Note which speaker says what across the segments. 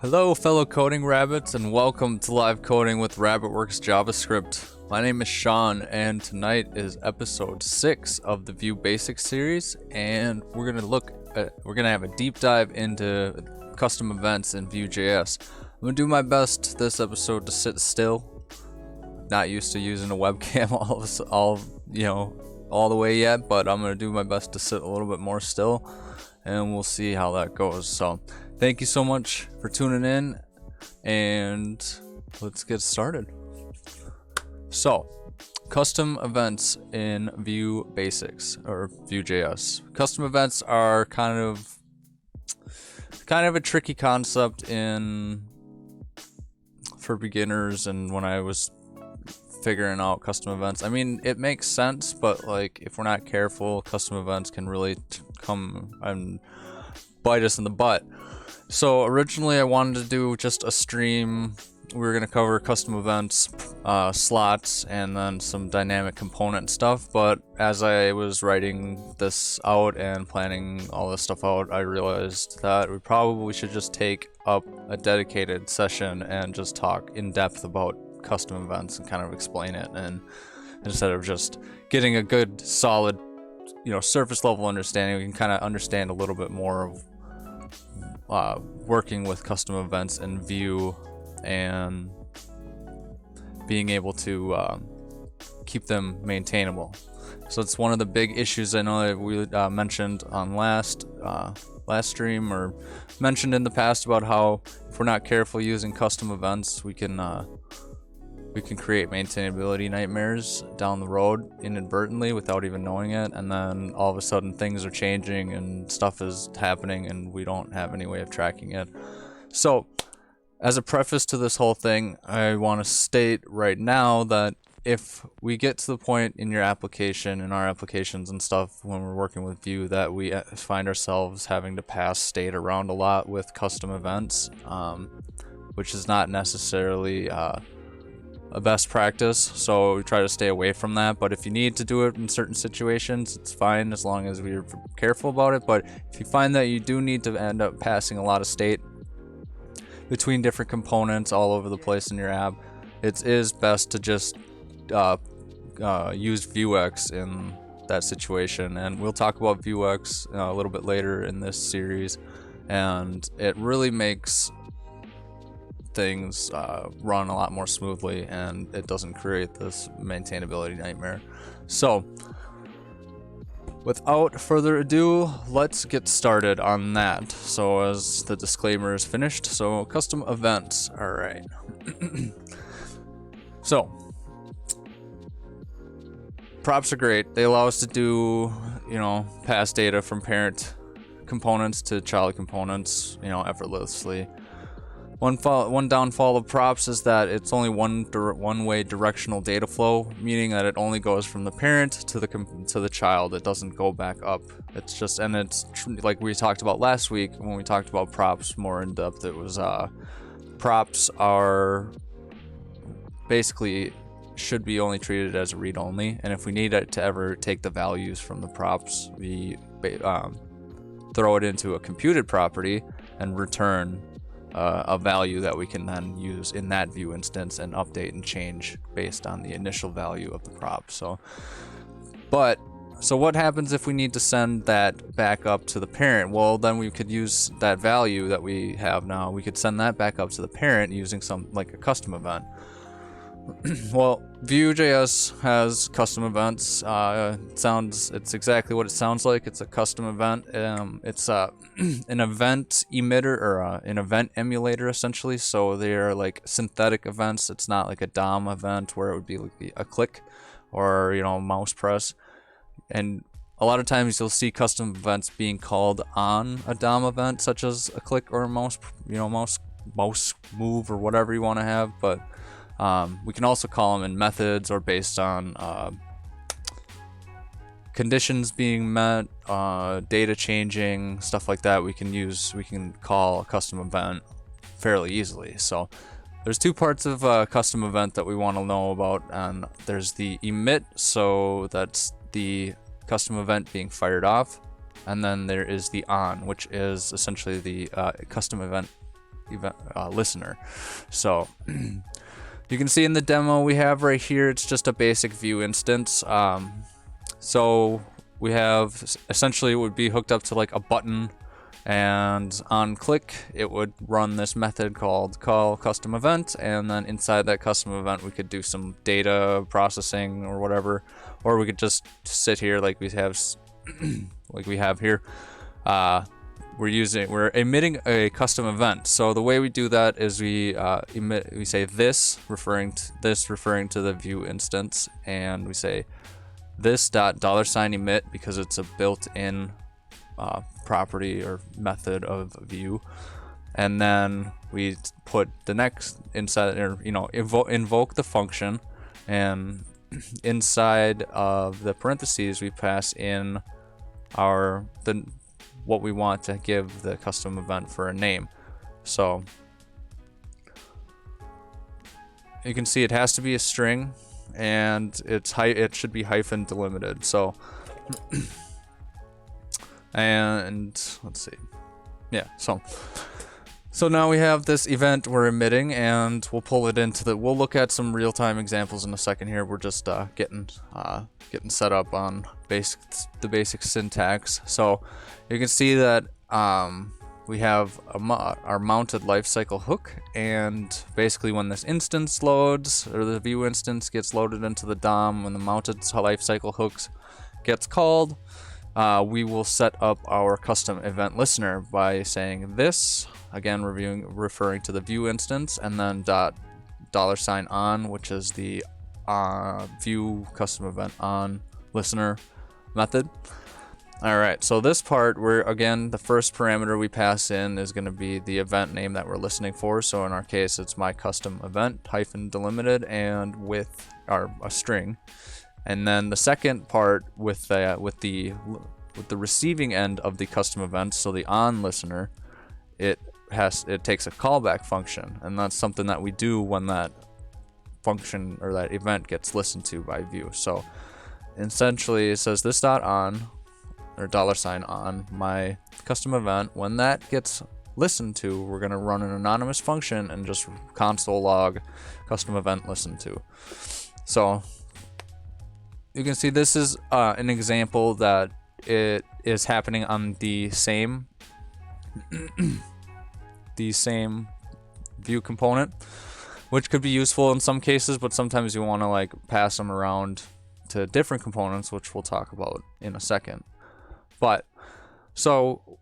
Speaker 1: Hello fellow coding rabbits, and welcome to live coding with RabbitWerks JavaScript. My name is Sean, and tonight is episode 6 of the Vue Basics series, and we're gonna have a deep dive into custom events in Vue.js. I'm gonna do my best this episode to sit still. Not used to using a webcam all the way yet, but I'm gonna do my best to sit a little bit more still, and we'll see how that goes. So thank you so much for tuning in, and let's get started. So, custom events in Vue Basics or Vue.js. Custom events are kind of a tricky concept for beginners, and when I was figuring out custom events, I mean, it makes sense, but like if we're not careful, custom events can really come and bite us in the butt. So originally I wanted to do just a stream. We were going to cover custom events, slots, and then some dynamic component stuff. But as I was writing this out and planning all this stuff out, I realized that we probably should just take up a dedicated session and just talk in depth about custom events and kind of explain it. And instead of just getting a good, solid, surface level understanding, we can kind of understand a little bit more of working with custom events in Vue and being able to keep them maintainable. So it's one of the big issues I know that we mentioned on last stream, or mentioned in the past, about how if we're not careful using custom events, we can create maintainability nightmares down the road inadvertently without even knowing it, and then all of a sudden things are changing and stuff is happening and we don't have any way of tracking it. So as a preface to this whole thing, I want to state right now that if we get to the point in your application, in our applications and stuff, when we're working with Vue, that we find ourselves having to pass state around a lot with custom events, which is not necessarily a best practice, so we try to stay away from that. But if you need to do it in certain situations, it's fine as long as we're careful about it. But if you find that you do need to end up passing a lot of state between different components all over the place in your app, it is best to just use vuex in that situation. And we'll talk about vuex a little bit later in this series, and it really makes things run a lot more smoothly, and it doesn't create this maintainability nightmare. So without further ado, let's get started on that. So as the disclaimer is finished, so custom events. All right. So props are great. They allow us to do, pass data from parent components to child components, effortlessly. One downfall of props is that it's only one-way directional data flow, meaning that it only goes from the parent to the child. It doesn't go back up. It's like we talked about last week when we talked about props more in depth. It was props are basically should be only treated as a read-only, and if we need it to ever take the values from the props, we throw it into a computed property and return a value that we can then use in that Vue instance and update and change based on the initial value of the prop. So what happens if we need to send that back up to the parent? Well, then we could use that value that we have now. We could send that back up to the parent using like a custom event. Well, Vue.js has custom events. It's exactly what it sounds like. It's a custom event. It's an event emitter, or an event emulator, essentially. So they are like synthetic events. It's not like a DOM event where it would be like a click or mouse press. And a lot of times you'll see custom events being called on a DOM event, such as a click or a mouse move or whatever you want to have. But we can also call them in methods or based on conditions being met, data changing, stuff like that. We can call a custom event fairly easily. So there's two parts of a custom event that we want to know about, and there's the emit, so that's the custom event being fired off, and then there is the on, which is essentially the custom event event listener. So you can see in the demo we have right here, it's just a basic Vue instance. So we have essentially it would be hooked up to like a button, and on click it would run this method called call custom event, and then inside that custom event we could do some data processing or whatever, or we could just sit here like we have here. We're emitting a custom event. So the way we do that is we say this referring to the Vue instance, and we say this $emit because it's a built-in property or method of Vue, and then we put the next inside, or invoke the function, and inside of the parentheses we pass in what we want to give the custom event for a name. So you can see it has to be a string, and it should be hyphen delimited. So and let's see, yeah, so now we have this event we're emitting, and we'll pull it into we'll look at some real-time examples in a second here. We're just getting set up on the basic syntax. So you can see that we have our mounted lifecycle hook, and basically when this instance loads, or the Vue instance gets loaded into the DOM, when the mounted lifecycle hooks gets called, we will set up our custom event listener by saying this, again referring to the Vue instance, and then $on, which is the Vue custom event on listener method. Alright, so this part, where again the first parameter we pass in is going to be the event name that we're listening for. So in our case it's my custom event hyphen delimited and with a string. And then the second part with the receiving end of the custom event, so the on listener, it takes a callback function, and that's something that we do when that function or that event gets listened to by Vue. So essentially it says this $on or $on my custom event. When that gets listened to, we're going to run an anonymous function and just console log custom event listened to. So you can see this is an example that it is happening on the same Vue component, which could be useful in some cases, but sometimes you want to like pass them around to different components, which we'll talk about in a second. But so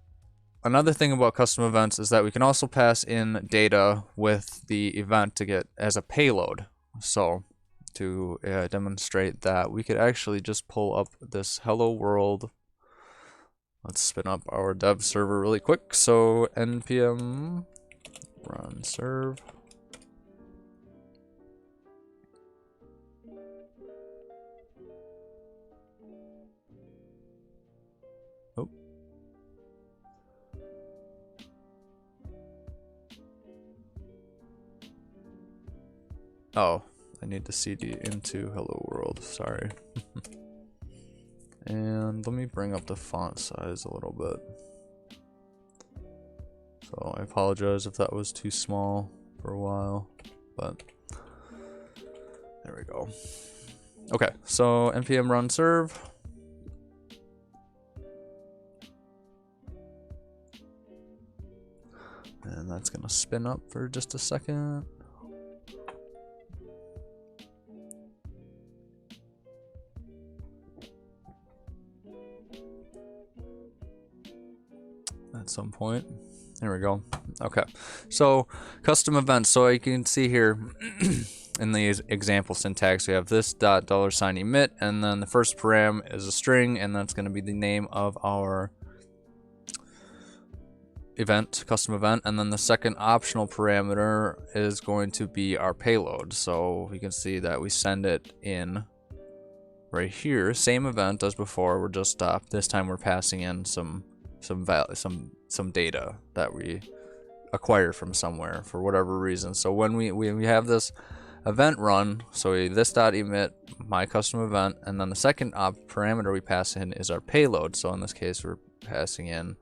Speaker 1: another thing about custom events is that we can also pass in data with the event to get as a payload. So to demonstrate that, we could actually just pull up this hello world. Let's spin up our dev server really quick. So npm run serve. Oh, I need to cd into hello world, sorry. And let me bring up the font size a little bit. So I apologize if that was too small for a while, but there we go. Okay, so npm run serve. And that's gonna spin up for just a second. At some point. There we go. Okay, so custom events. So you can see here in the example syntax, we have this $emit, and then the first param is a string, and that's going to be the name of our event, custom event, and then the second optional parameter is going to be our payload. So you can see that we send it in right here, same event as before. We're just this time we're passing in some data that we acquire from somewhere for whatever reason. So when we have this event run, so this .emit my custom event, and then the second parameter we pass in is our payload. So in this case we're passing in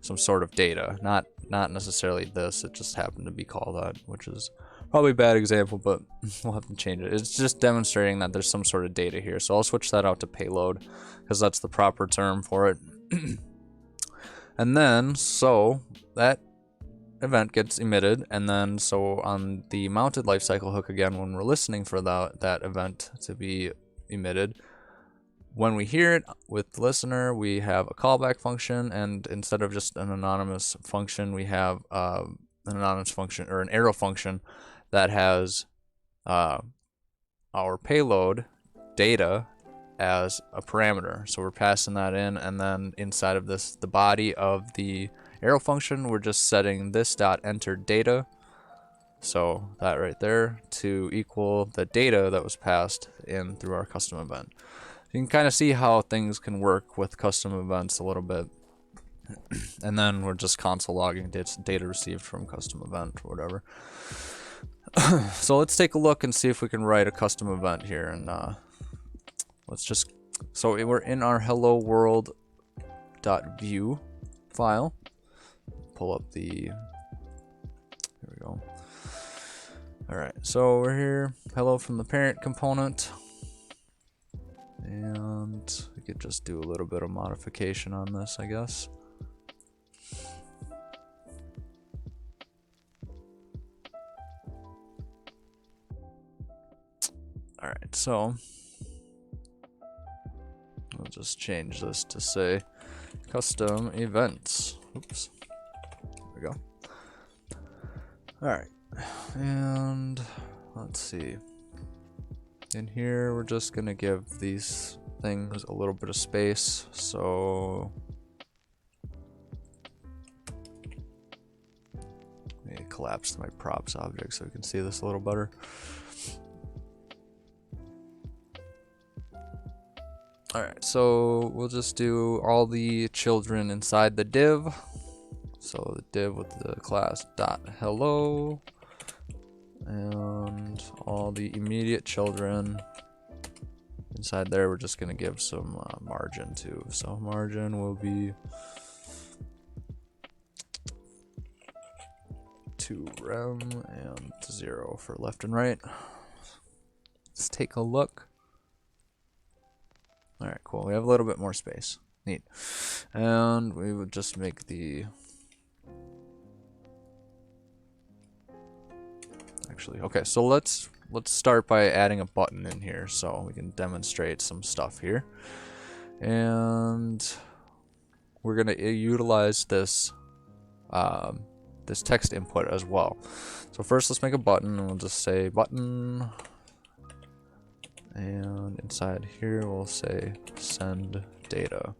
Speaker 1: some sort of data, not necessarily this. It just happened to be called that, which is probably a bad example, but we'll have to change it. It's just demonstrating that there's some sort of data here. So I'll switch that out to payload because that's the proper term for it. And then, so that event gets emitted, and then so on the mounted lifecycle hook again, when we're listening for that event to be emitted, when we hear it with the listener, we have a callback function, and instead of just an anonymous function, we have an anonymous function or an arrow function that has our payload data as a parameter. So we're passing that in, and then inside of this, the body of the arrow function, we're just setting this dot enter data, so that right there, to equal the data that was passed in through our custom event. You can kind of see how things can work with custom events a little bit. And then we're just console logging data received from custom event or whatever. So let's take a look and see if we can write a custom event here. And let's just, so we're in our hello world.vue file. Pull up the, here we go. All right, so we're here, hello from the parent component. And we could just do a little bit of modification on this, I guess. All right, so we'll just change this to say custom events. Oops, there we go. All right, and let's see. In here, we're just gonna give these things a little bit of space. So let me collapse my props object so we can see this a little better. Alright, so we'll just do all the children inside the div. So the div with the class dot hello. And all the immediate children inside there, we're just going to give some margin to. So margin will be 2 rem and 0 for left and right. Let's take a look. All right, cool. We have a little bit more space. Neat. And we would just make the okay, so let's start by adding a button in here so we can demonstrate some stuff here. And we're going to utilize this this text input as well. So first let's make a button, and we'll just say button, and inside here we'll say send data.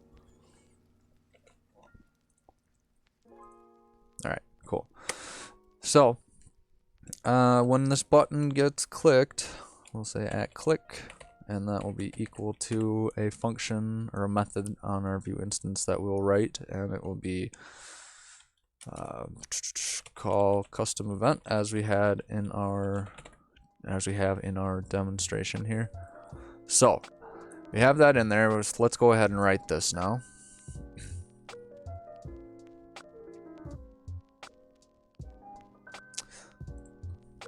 Speaker 1: All right, cool. So when this button gets clicked, we'll say @click, and that will be equal to a function or a method on our Vue instance that we'll write, and it will be call custom event as we have in our demonstration here. So we have that in there. Let's go ahead and write this now.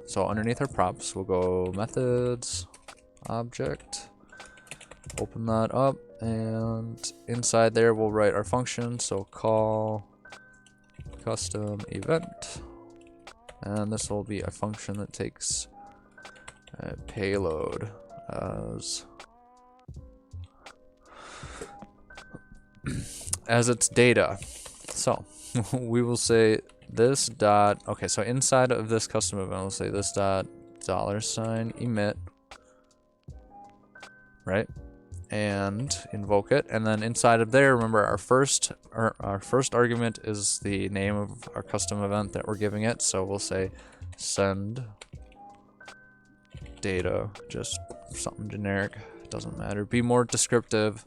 Speaker 1: So underneath our props, we'll go methods, object, open that up, and inside there we'll write our function. So call custom event, and this will be a function that takes a payload as its data. So we will say this dot, okay, so inside of this custom event, we'll say this dot $emit, right? And invoke it, and then inside of there, remember our first argument is the name of our custom event that we're giving it. So we'll say send data, just something generic, doesn't matter. Be more descriptive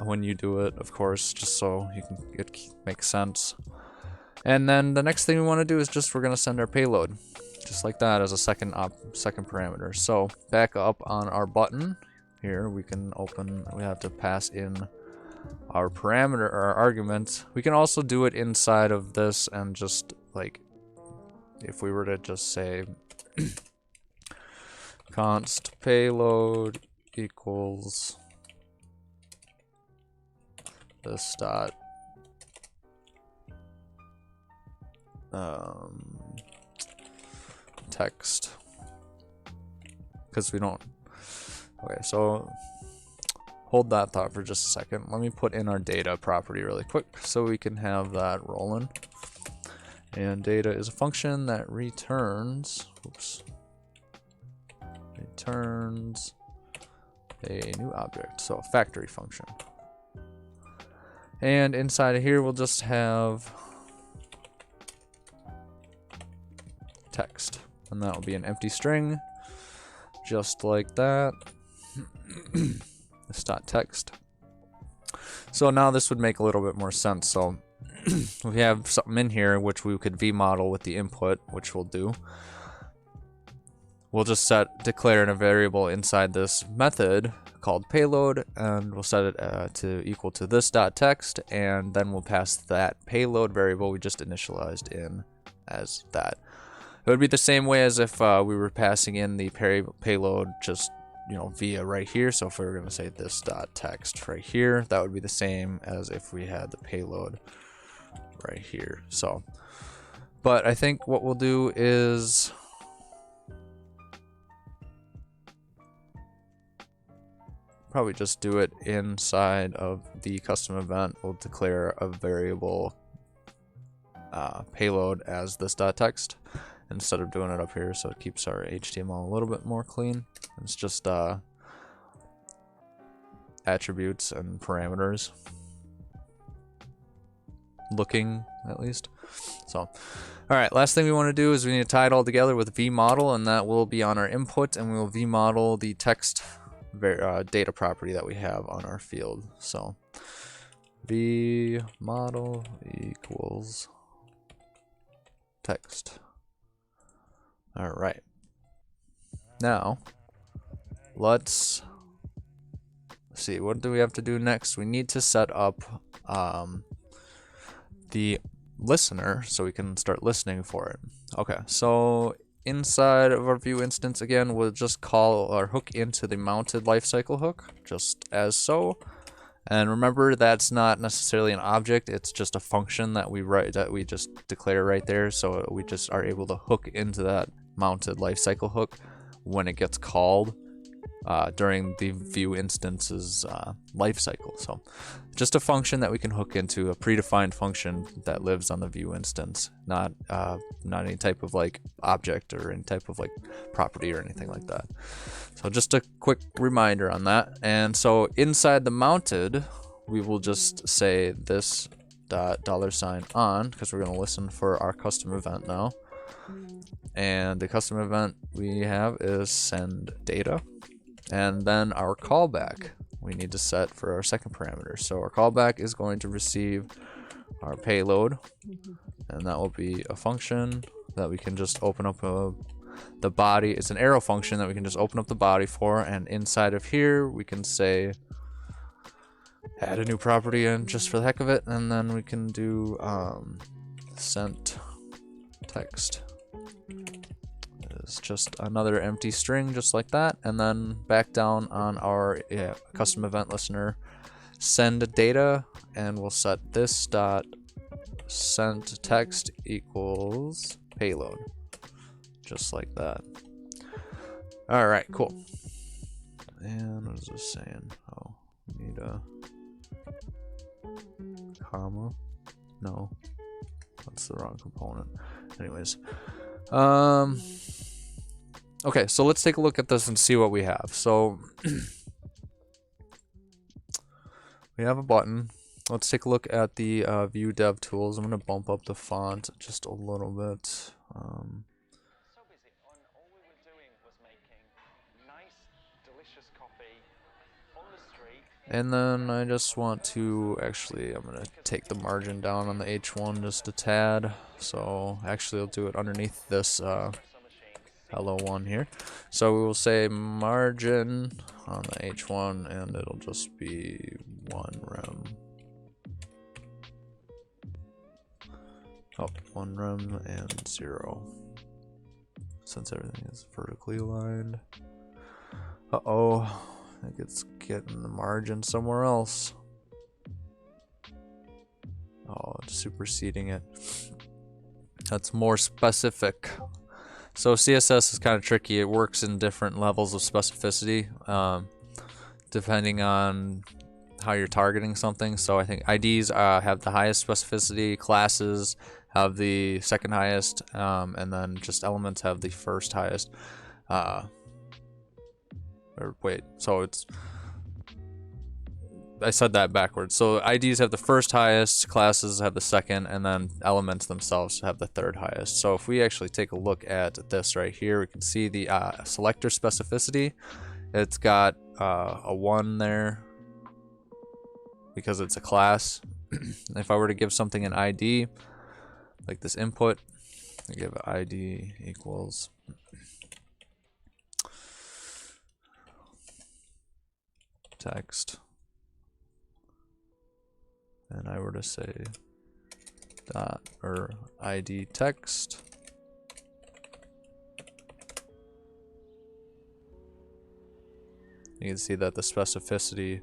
Speaker 1: when you do it, of course, just so it makes sense. And then the next thing we want to do is we're going to send our payload, just like that, as a second parameter. So back up on our button here, we have to pass in our parameter or our argument. We can also do it inside of this and just like, if we were to just say const payload equals this dot text, because we don't. Okay, so hold that thought for just a second. Let me put in our data property really quick so we can have that rolling. And data is a function that returns, returns a new object, so a factory function. And inside of here we'll just have text, and that will be an empty string, just like that. This dot text. So now this would make a little bit more sense. So we have something in here which we could vmodel with the input, which we'll do. We'll just declare a variable inside this method called payload, and we'll set it to equal to this dot text, and then we'll pass that payload variable we just initialized in as that. It would be the same way as if we were passing in the payload just, you know, via right here. So if we were going to say this dot text right here, that would be the same as if we had the payload right here. So, but I think what we'll do is probably just do it inside of the custom event. We'll declare a variable payload as this dot text instead of doing it up here, so it keeps our HTML a little bit more clean. It's just attributes and parameters, looking at least. So, all right, last thing we want to do is we need to tie it all together with vmodel, and that will be on our input, and we will vmodel the text data property that we have on our field. So vmodel equals text. All right, now let's see, what do we have to do next? We need to set up the listener so we can start listening for it. Okay, so inside of our Vue instance, again, we'll just call our hook into the mounted lifecycle hook, just as so. And remember, that's not necessarily an object, it's just a function that we just declare right there. So we just are able to hook into that mounted lifecycle hook when it gets called during the Vue instance's lifecycle. So just a function that we can hook into, a predefined function that lives on the Vue instance, not any type of like object or any type of like property or anything like that. So just a quick reminder on that. And so inside the mounted, we will just say this $on, because we're going to listen for our custom event now. And the custom event we have is send data. And then our callback we need to set for our second parameter. So our callback is going to receive our payload, and that will be a function that we can just open up the body. It's an arrow function that we can just open up the body for, and inside of here we can say add a new property in just for the heck of it, and then we can do sent text. It's just another empty string just like that, and then back down on our custom event listener, send data, and we'll set this dot sent text equals payload, just like that. All right, cool. And what is this saying? Oh, we need a comma. No, that's the wrong component. Anyways, okay, so let's take a look at this and see what we have. So we have a button. Let's take a look at the Vue Dev Tools. I'm going to bump up the font just a little bit.
Speaker 2: So busy. All we were doing was making nice, delicious coffee on the street.
Speaker 1: And then I just want to, actually, I'm going to take the margin down on the H1 just a tad. So actually I'll do it underneath this hello one here. So we will say margin on the h1, and it'll just be 1 rem. Oh, 1 rem and 0. Since everything is vertically aligned. Uh-oh, I think it's getting the margin somewhere else. Oh, it's superseding it. That's more specific. So CSS is kind of tricky. It works in different levels of specificity, depending on how you're targeting something. So I think IDs have the highest specificity, classes have the second highest, and then just elements have the first highest. Or wait, so it's, I said that backwards. So IDs have the first highest, classes have the second, and then elements themselves have the third highest. So if we actually take a look at this right here, we can see the selector specificity. It's got a 1 there because it's a class. If I were to give something an ID, like this input, I give ID equals text, and I were to say dot or ID text, you can see that the specificity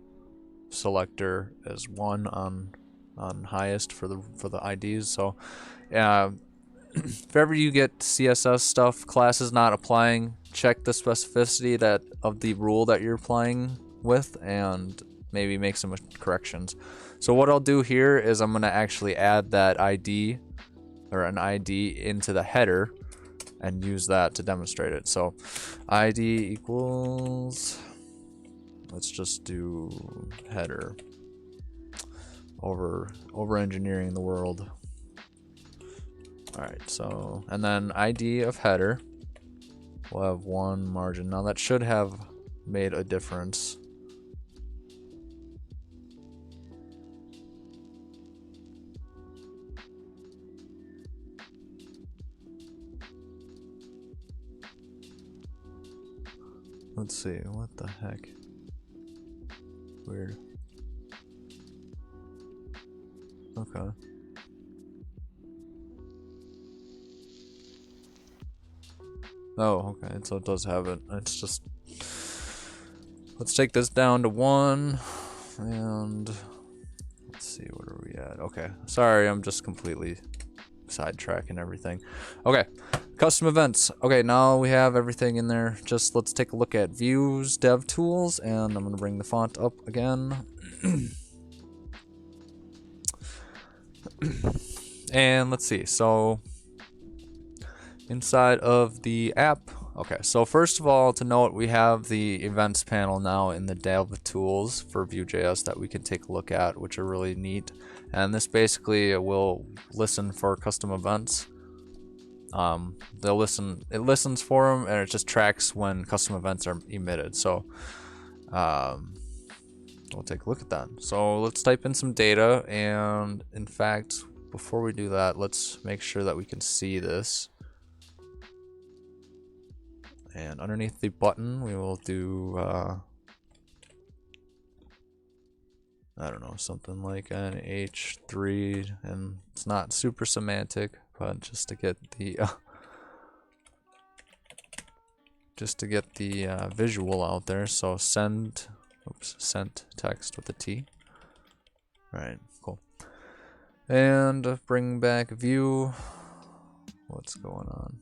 Speaker 1: selector is 1 on highest for the IDs. So if ever you get CSS stuff, classes not applying, check the specificity of the rule that you're applying with, and maybe make some corrections. So what I'll do here is I'm going to actually add that ID or an ID into the header and use that to demonstrate it. So ID equals, let's just do header. Over engineering the world. All right, so, and then ID of header will have 1 margin. Now that should have made a difference. Let's see, what the heck? Weird. Okay. Oh, okay, so it does have it. It's just, let's take this down to 1, and let's see, what are we at? Okay, sorry, I'm just completely sidetracking everything. Okay, custom events. Okay, now we have everything in there. Just let's take a look at Vue's dev tools, and I'm gonna bring the font up again. And let's see, so inside of the app, okay, so first of all, to note, we have the events panel now in the dev tools for Vue.js that we can take a look at, which are really neat. And this basically will listen for custom events. It listens for them, and it just tracks when custom events are emitted. So we'll take a look at that. So let's type in some data, and in fact, before we do that, let's make sure that we can see this. And underneath the button, we will do, I don't know, something like an H3, and it's not super semantic, but just to get the visual out there. So send text with a T. All right, cool. And bring back Vue. What's going on?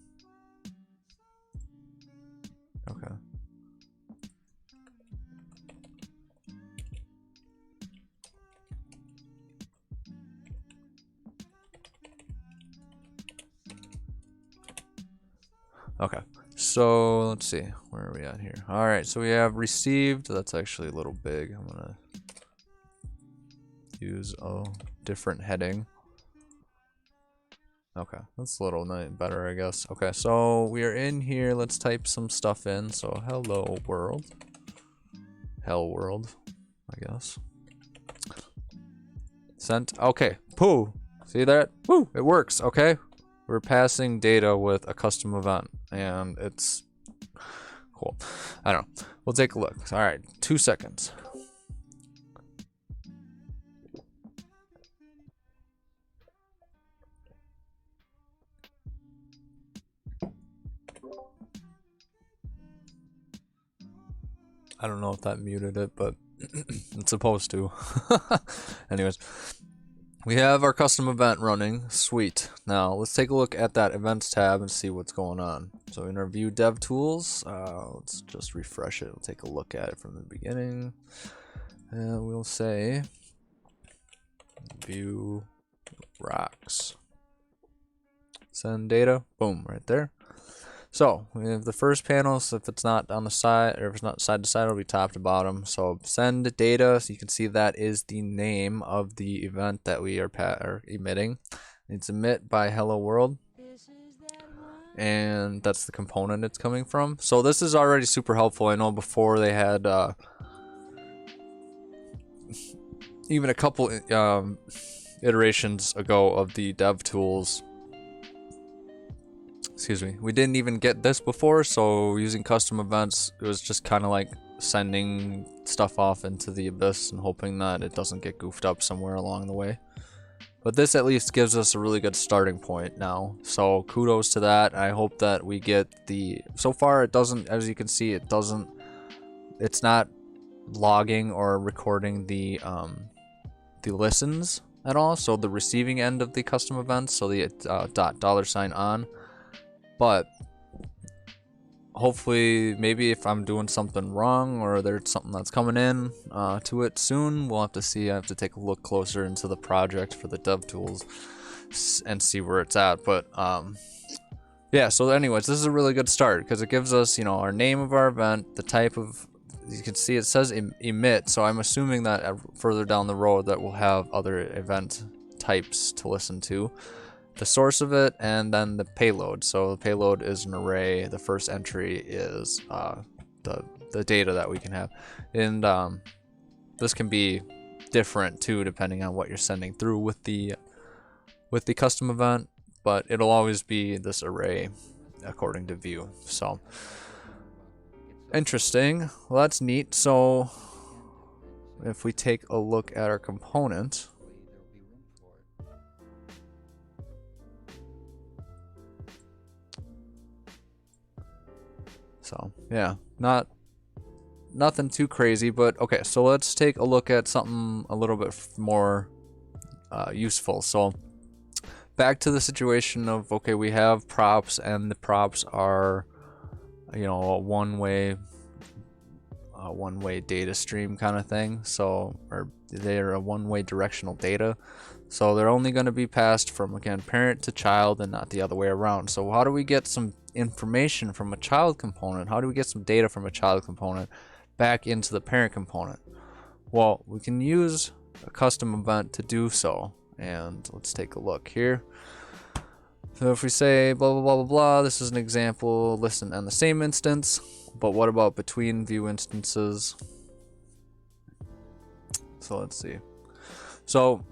Speaker 1: Okay. Okay. So let's see, where are we at here? All right, so we have received. That's actually a little big. I'm gonna use a different heading. Okay, that's a little better, I guess. Okay, so we are in here. Let's type some stuff in. So hello world. Hell world, I guess. Sent. Okay, poo. See that? Woo, it works. Okay, we're passing data with a custom event. and it's cool. I don't know. We'll take a look. All right, 2 seconds. I don't know if that muted it, but it's supposed to. Anyways, we have our custom event running. Sweet. Now let's take a look at that events tab and see what's going on. So in our Vue dev tools, let's just refresh it. We'll take a look at it from the beginning, and we'll say Vue rocks. Send data. Boom, right there. So we have the first panel. So if it's not on the side, or if it's not side to side, it'll be top to bottom. So send data. So you can see that is the name of the event that we are emitting. It's emit by hello world, and that's the component it's coming from. So this is already super helpful. I know before they had even a couple iterations ago of the dev tools. Excuse me, we didn't even get this before, so using custom events, it was just kind of like sending stuff off into the abyss and hoping that it doesn't get goofed up somewhere along the way. But this at least gives us a really good starting point now, so kudos to that. I hope that we get the, so far it doesn't, as you can see, it's not logging or recording the listens at all, so the receiving end of the custom events, so the $on. But hopefully, maybe if I'm doing something wrong or there's something that's coming in to it soon, we'll have to see. I have to take a look closer into the project for the dev tools and see where it's at. But yeah, so anyways, this is a really good start because it gives us, our name of our event, the type of, you can see it says emit. So I'm assuming that further down the road that we'll have other event types to listen to. The source of it, and then the payload. So the payload is an array. The first entry is the data that we can have, and this can be different too depending on what you're sending through with the custom event, but it'll always be this array according to Vue. So interesting. Well, that's neat. So if we take a look at our component, so yeah, nothing too crazy, but okay, so let's take a look at something a little bit more useful. So back to the situation of, okay, we have props, and the props are, a one-way data stream kind of thing. So, or they're a one-way directional data. So they're only going to be passed from, again, parent to child and not the other way around. So how do we get some information from a child component? How do we get some data from a child component back into the parent component? Well, we can use a custom event to do so. And let's take a look here. So if we say blah, blah, blah, blah, blah, this is an example, listen on the same instance, but what about between Vue instances? So let's see. So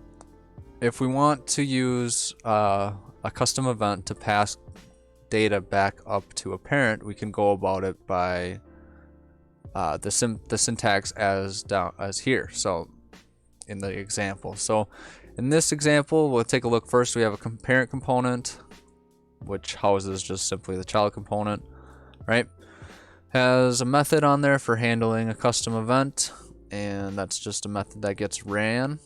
Speaker 1: if we want to use a custom event to pass data back up to a parent, we can go about it by the syntax as here. So in the example. So in this example, we'll take a look first. We have a parent component, which houses just simply the child component, right? Has a method on there for handling a custom event, and that's just a method that gets ran.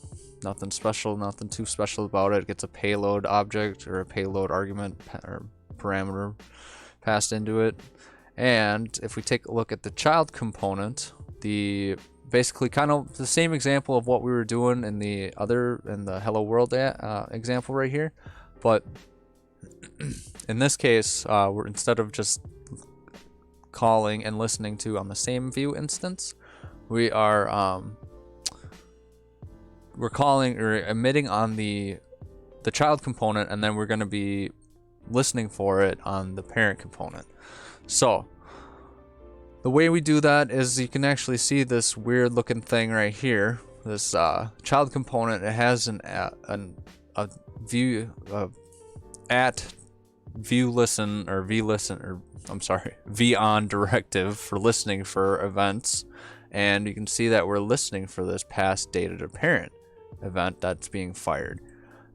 Speaker 1: Nothing special, nothing too special about it. It gets a payload object or a payload argument or parameter passed into it. And if we take a look at the child component, basically kind of the same example of what we were doing in the hello world example right here, but in this case, we're, instead of just calling and listening to on the same Vue instance, we are we're calling or emitting on the child component, and then we're going to be listening for it on the parent component. So the way we do that is, you can actually see this weird looking thing right here, this child component. It has a Vue at Vue listen or vlisten or I'm sorry, von directive for listening for events, and you can see that we're listening for this pass data to parent event that's being fired.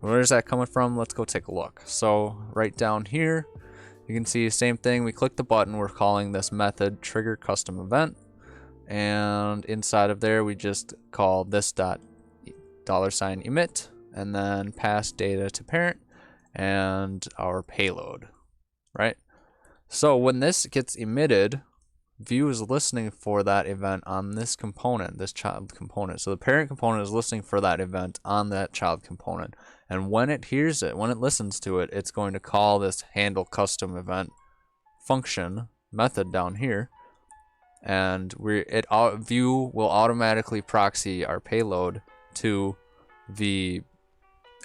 Speaker 1: Where is that coming from? Let's go take a look. So right down here, you can see the same thing. We click the button. We're calling this method trigger custom event, and inside of there we just call this $emit and then pass data to parent and our payload, right? So when this gets emitted, Vue is listening for that event on this component, this child component. So the parent component is listening for that event on that child component. And when it hears it, when it listens to it, it's going to call this handle custom event function method down here. And Vue will automatically proxy our payload to the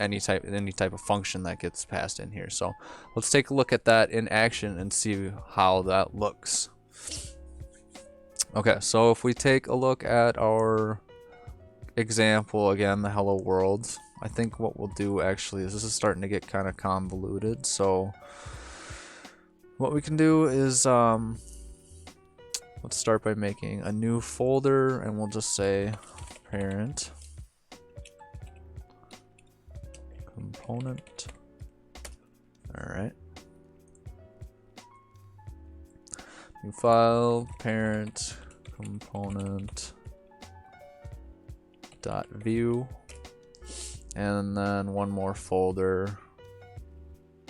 Speaker 1: any type of function that gets passed in here. So let's take a look at that in action and see how that looks. Okay, so if we take a look at our example again, the hello world, I think what we'll do actually is this is starting to get kind of convoluted. So what we can do is let's start by making a new folder, and we'll just say parent component. All right. New file, parent component .vue, and then one more folder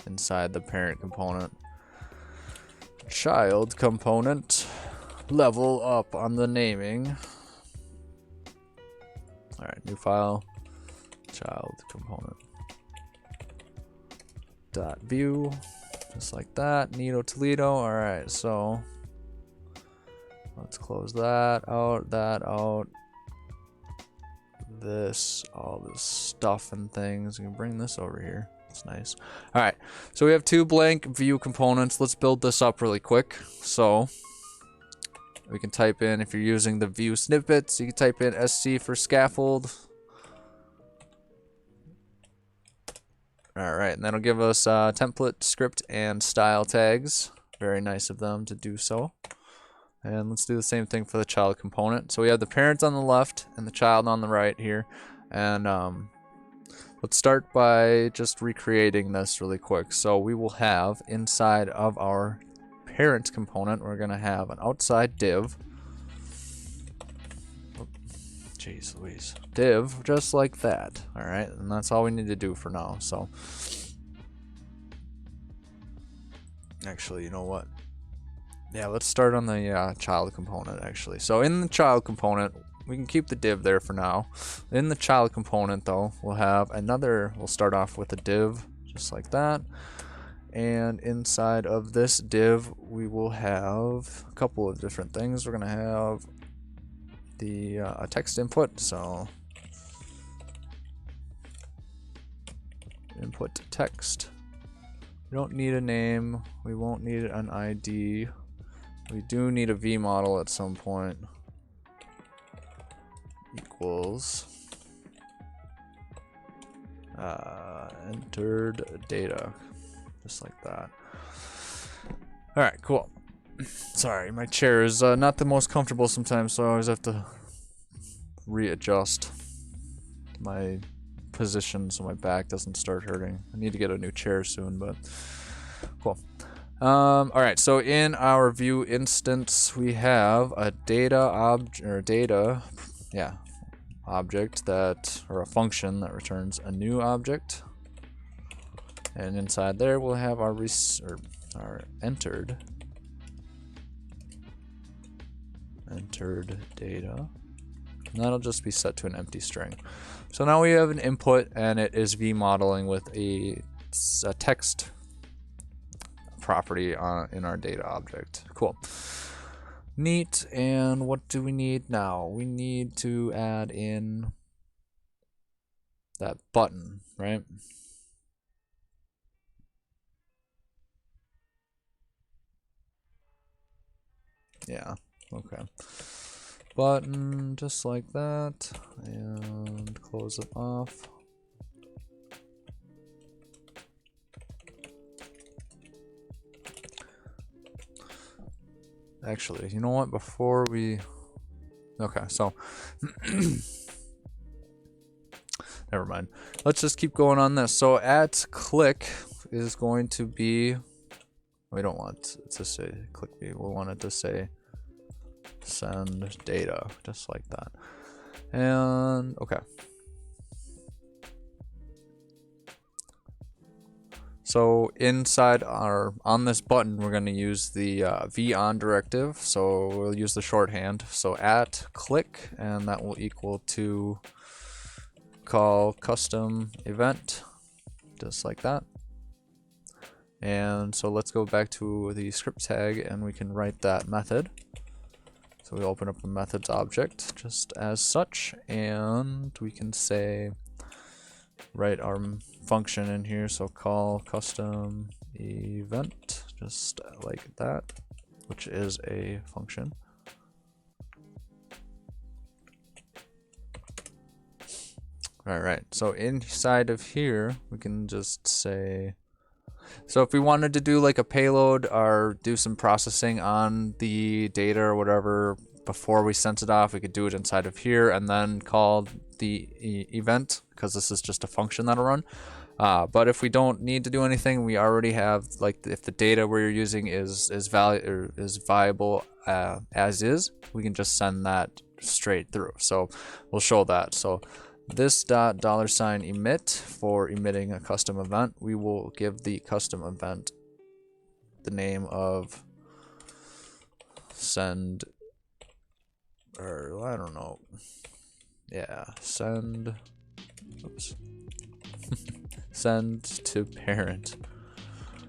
Speaker 1: inside the parent component. Child component. Level up on the naming. All right, new file, child component .vue, just like that. Nito Toledo. All right, so let's close that out, all this stuff and things. We can bring this over here. It's nice. All right, so we have two blank Vue components. Let's build this up really quick. So we can type in, if you're using the Vue snippets, you can type in sc for scaffold. All right, and that'll give us template, script, and style tags. Very nice of them to do so. And let's do the same thing for the child component. So we have the parent on the left and the child on the right here. And let's start by just recreating this really quick. So we will have inside of our parent component, we're going to have an outside div. Jeez Louise. Div, just like that. All right, and that's all we need to do for now. So actually, you know what? Yeah, let's start on the child component actually. So in the child component, we can keep the div there for now. In the child component though, we'll have we'll start off with a div just like that. And inside of this div, we will have a couple of different things. We're gonna have the text input, so input text. We don't need a name, we won't need an ID. We do need a V model at some point. Equals entered data, just like that. All right, cool. Sorry, my chair is not the most comfortable sometimes, so I always have to readjust my position so my back doesn't start hurting. I need to get a new chair soon, but cool. All right, so in our Vue instance, we have a object or a function that returns a new object, and inside there we'll have our entered data, and that'll just be set to an empty string. So now we have an input, and it is V modeling with a text property in our data object. Cool. Neat. And what do we need now? We need to add in that button, right? Yeah, okay. Button, just like that, and close it off. actually, you know what? Before we, okay, so never mind. Let's just keep going on this. So at click is going to be, we don't want it to say click me. We want it to say send data, just like that. And okay. So inside on this button, we're going to use the vOn directive. So we'll use the shorthand. So at click, and that will equal to call custom event, just like that. And so let's go back to the script tag, and we can write that method. So we open up the methods object just as such, and we can say, write our function in here. So call custom event, just like that, which is a function. All right, so inside of here, we can just say, so if we wanted to do like a payload or do some processing on the data or whatever before we sent it off, we could do it inside of here and then call the event, because this is just a function that'll run. But if we don't need to do anything, we already have, like, if the data we're using is viable as is, we can just send that straight through. So we'll show that. So this dot $ emit for emitting a custom event, we will give the custom event the name of send, or I don't know, yeah, send, oops, send to parent,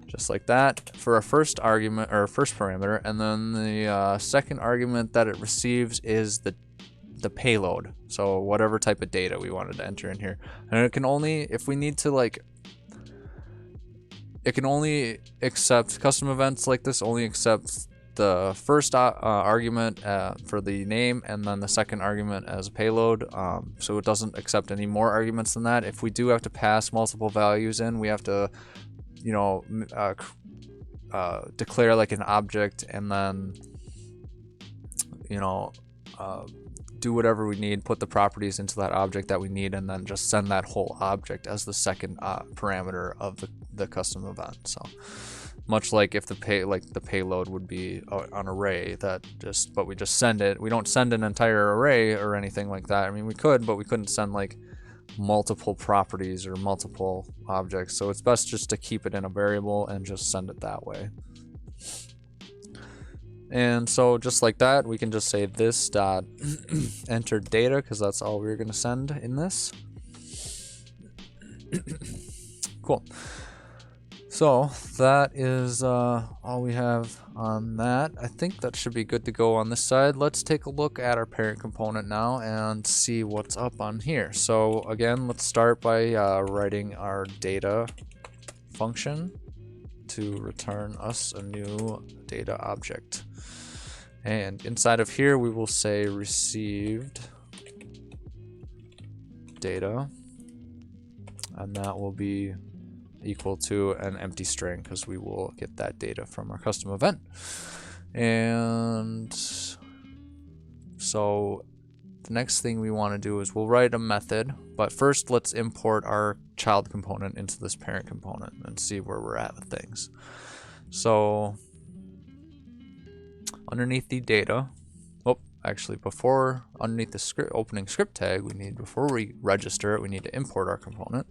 Speaker 1: just like that for our first argument or first parameter. And then the second argument that it receives is the payload, so whatever type of data we wanted to enter in here. And it can only, if we need to, like, it can only accept custom events like this, only accepts the first argument for the name, and then the second argument as a payload. So it doesn't accept any more arguments than that. If we do have to pass multiple values in, we have to, you know, declare like an object, and then, you know, do whatever we need, put the properties into that object that we need, and then just send that whole object as the second parameter of the custom event. So much like if the payload would be an array that just, but we just send it. We don't send an entire array or anything like that. I mean, we could, but we couldn't send like multiple properties or multiple objects. So it's best just to keep it in a variable and just send it that way. And so just like that, we can just say this dot enter data, because that's all we're going to send in this. Cool. So that is all we have on that. I think that should be good to go on this side. Let's take a look at our parent component now and see what's up on here. So again, let's start by writing our data function to return us a new data object. And inside of here, we will say received data, and that will be equal to an empty string, because we will get that data from our custom event. And so the next thing we want to do is we'll write a method, but first let's import our child component into this parent component and see where we're at with things. So underneath the data, actually before, underneath the script opening script tag, we need, before we register it, we need to import our component.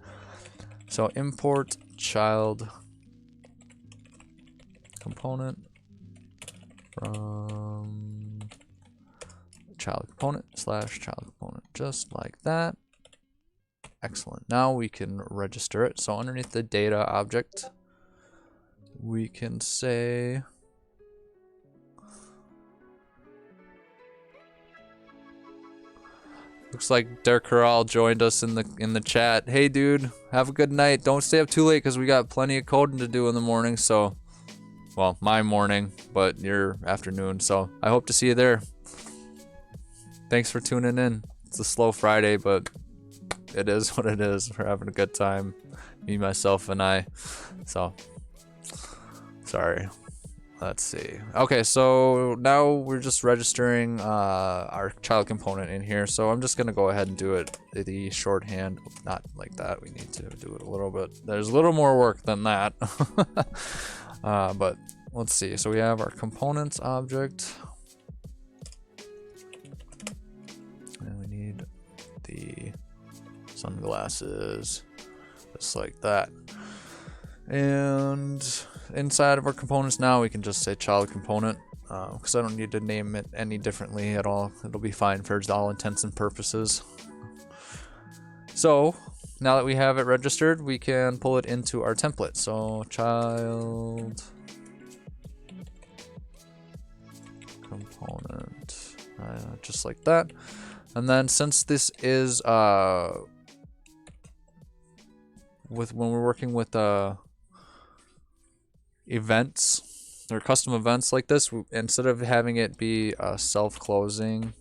Speaker 1: So import child component from child component / child component, just like that. Excellent. Now we can register it. So underneath the data object, we can say looks like Dirk Corral joined us in the chat. Hey dude, have a good night. Don't stay up too late, because we got plenty of coding to do in the morning. So, well, my morning, but your afternoon. So I hope to see you there. Thanks for tuning in. It's a slow Friday, but it is what it is. We're having a good time, me, myself, and I. So sorry. let's see. Okay, so now we're just registering our child component in here. So I'm just gonna go ahead and do it the shorthand, not like that. We need to do it a little bit. There's a little more work than that. But let's see. So we have our components object, and we need the sunglasses, just like that. And inside of our components now, we can just say child component, because I don't need to name it any differently at all. It'll be fine for all intents and purposes. So now that we have it registered, we can pull it into our template. So child component, just like that. And then since this is when we're working with events or custom events like this, instead of having it be a self-closing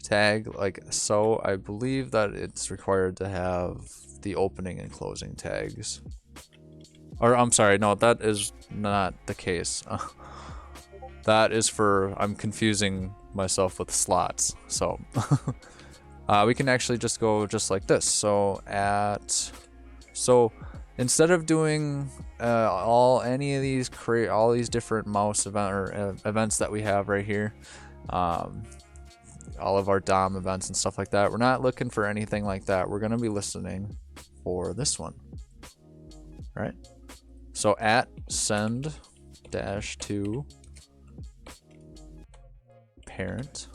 Speaker 1: tag like so, I believe that it's required to have the opening and closing tags. Or I'm sorry, no, that is not the case. That is for, I'm confusing myself with slots. So we can actually just go just like this. So instead of doing any of these, create all these different mouse event or events that we have right here, all of our DOM events and stuff like that, we're not looking for anything like that. We're gonna be listening for this one, right? So at send -to parent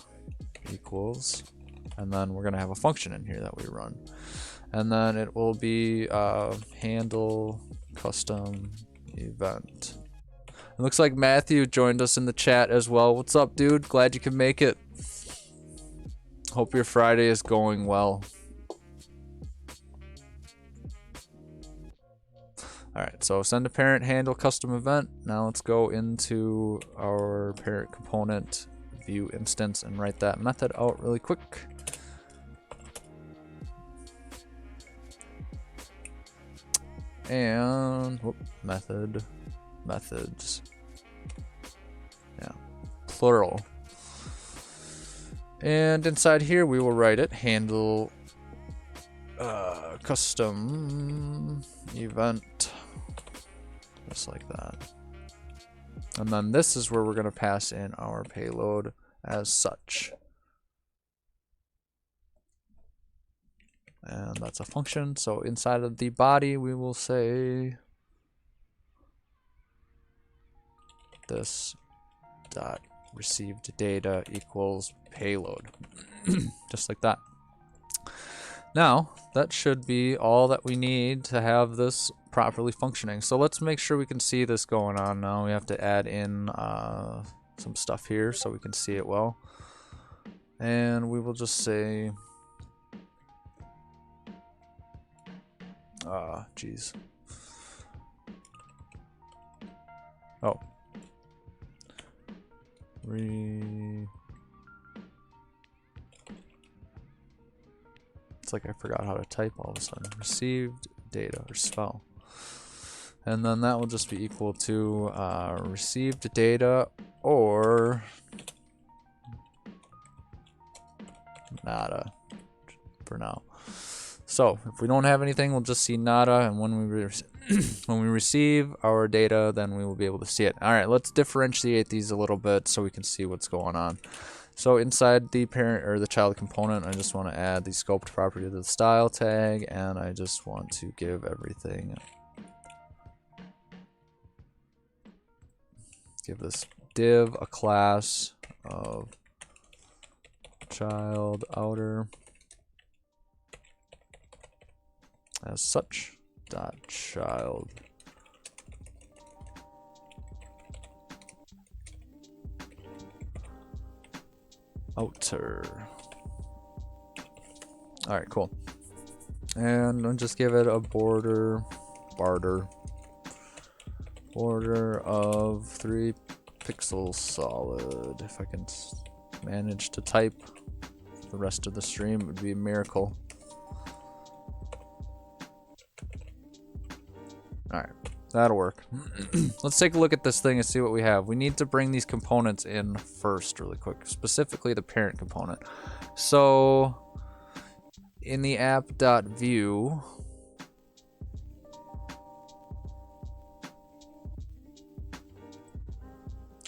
Speaker 1: equals, and then we're gonna have a function in here that we run. And then it will be handle custom event. It looks like Matthew joined us in the chat as well. What's up, dude? Glad you could make it. Hope your Friday is going well. Alright, so send a parent handle custom event. Now let's go into our parent component Vue instance and write that method out really quick. And methods, yeah, plural. And inside here we will write it handle custom event, just like that. And then this is where we're going to pass in our payload as such. And that's a function. So inside of the body, we will say this dot received data equals payload, just like that. Now that should be all that we need to have this properly functioning. So let's make sure we can see this going on now. We have to add in some stuff here so we can see it well. And we will just say geez. Oh. It's like I forgot how to type all of a sudden. Received data or spell. And then that will just be equal to received data or nada for now. So if we don't have anything, we'll just see nada, and when we receive our data, then we will be able to see it. All right, let's differentiate these a little bit so we can see what's going on. So inside the parent or the child component, I just want to add the scoped property to the style tag, and I just want to give everything, give this div a class of child outer as such dot child outer. All right, cool. And I'll just give it a border of 3 pixels solid. If I can manage to type the rest of the stream, it would be a miracle. Alright, That'll work. Let's take a look at this thing and see what we have. We need to bring these components in first really quick, specifically the parent component. So in the app.vue,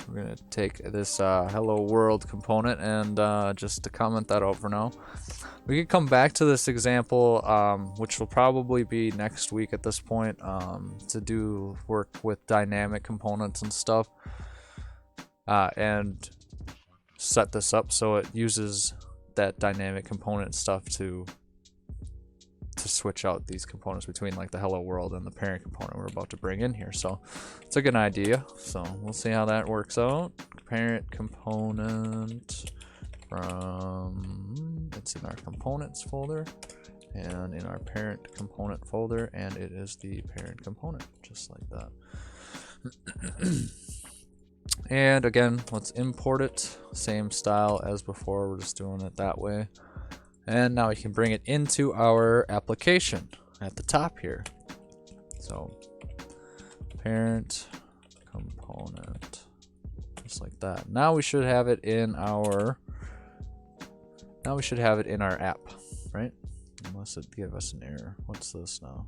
Speaker 1: we're going to take this hello world component and just to comment that out for now. We could come back to this example, which will probably be next week at this point, to do work with dynamic components and stuff, and set this up so it uses that dynamic component stuff to switch out these components between like the hello world and the parent component we're about to bring in here. So it's a good idea. So we'll see how that works out. Parent component from, it's in our components folder and in our parent component folder, and it is the parent component, just like that. And again, let's import it, same style as before, we're just doing it that way. And now we can bring it into our application at the top here. So parent component, just like that. Now we should have it in our app, right? Unless it give us an error. What's this now?